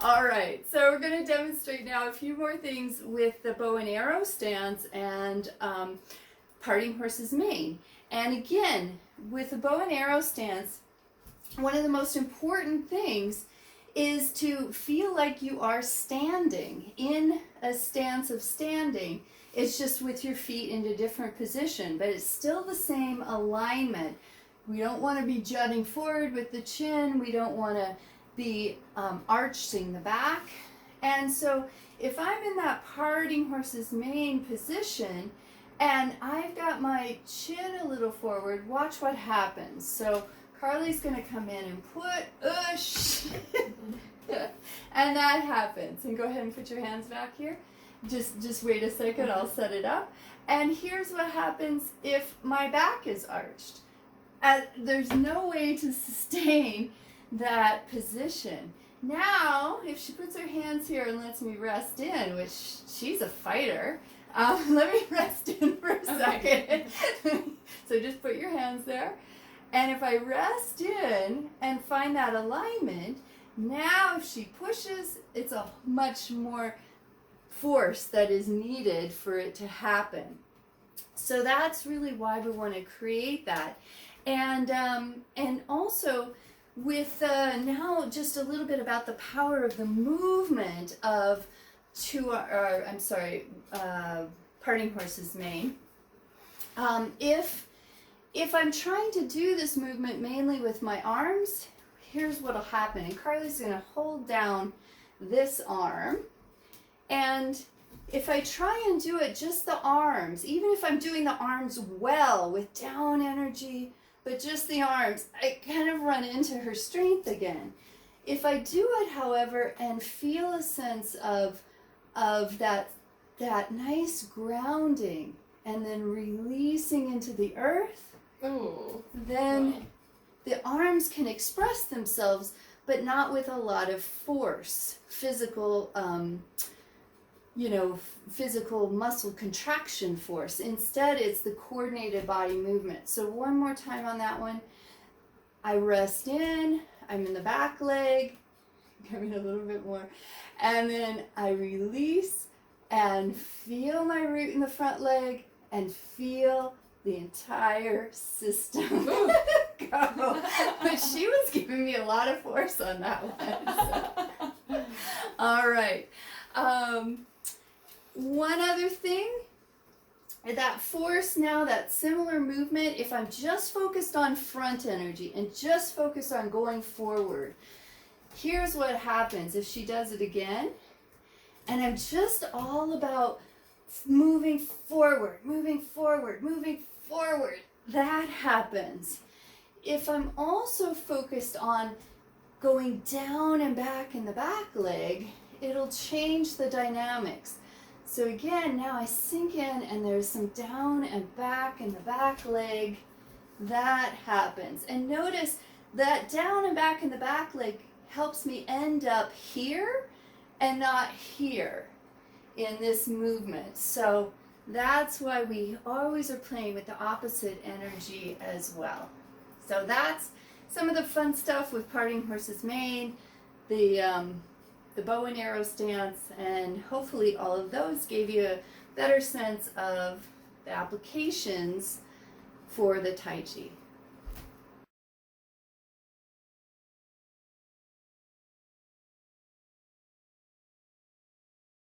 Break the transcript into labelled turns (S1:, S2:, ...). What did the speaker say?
S1: All right, so we're going to demonstrate now a few more things with the bow and arrow stance and parting horse's mane. And again, with the bow and arrow stance, one of the most important things is to feel like you are standing in a stance of standing. It's just with your feet in a different position, but it's still the same alignment. We don't want to be jutting forward with the chin. We don't want to be arching the back. And so if I'm in that parting horse's mane position and I've got my chin a little forward, watch what happens. So Carly's going to come in and put and that happens. And go ahead and put your hands back here. Just wait a second, I'll set it up. And here's what happens if my back is arched. There's no way to sustain that position. Now, if she puts her hands here and lets me rest in, which she's a fighter, let me rest in for a second. So just put your hands there. And if I rest in and find that alignment, now if she pushes, it's a much more force that is needed for it to happen. So that's really why we want to create that. And also with now just a little bit about the power of the movement of parting horse's mane. If I'm trying to do this movement mainly with my arms, here's what'll happen. And Carly's going to hold down this arm. And if I try and do it just the arms, even if I'm doing the arms well with down energy, but just the arms, I kind of run into her strength again. If I do it, however, and feel a sense of that nice grounding and then releasing into the earth, then wow, the arms can express themselves, but not with a lot of force, physical muscle contraction force. Instead, it's the coordinated body movement. So one more time on that one. I rest in, I'm in the back leg, coming a little bit more, and then I release and feel my root in the front leg and feel the entire system go. But she was giving me a lot of force on that one. So. All right. One other thing, that force now, that similar movement, if I'm just focused on front energy and just focused on going forward, here's what happens if she does it again. And I'm just all about moving forward, moving forward, moving forward. That happens. If I'm also focused on going down and back in the back leg, it'll change the dynamics. So again, now I sink in and there's some down and back in the back leg. That happens. And notice that down and back in the back leg helps me end up here and not here in this movement. So that's why we always are playing with the opposite energy as well. So that's some of the fun stuff with parting horse's mane, the bow and arrow stance, and hopefully all of those gave you a better sense of the applications for the Tai Chi.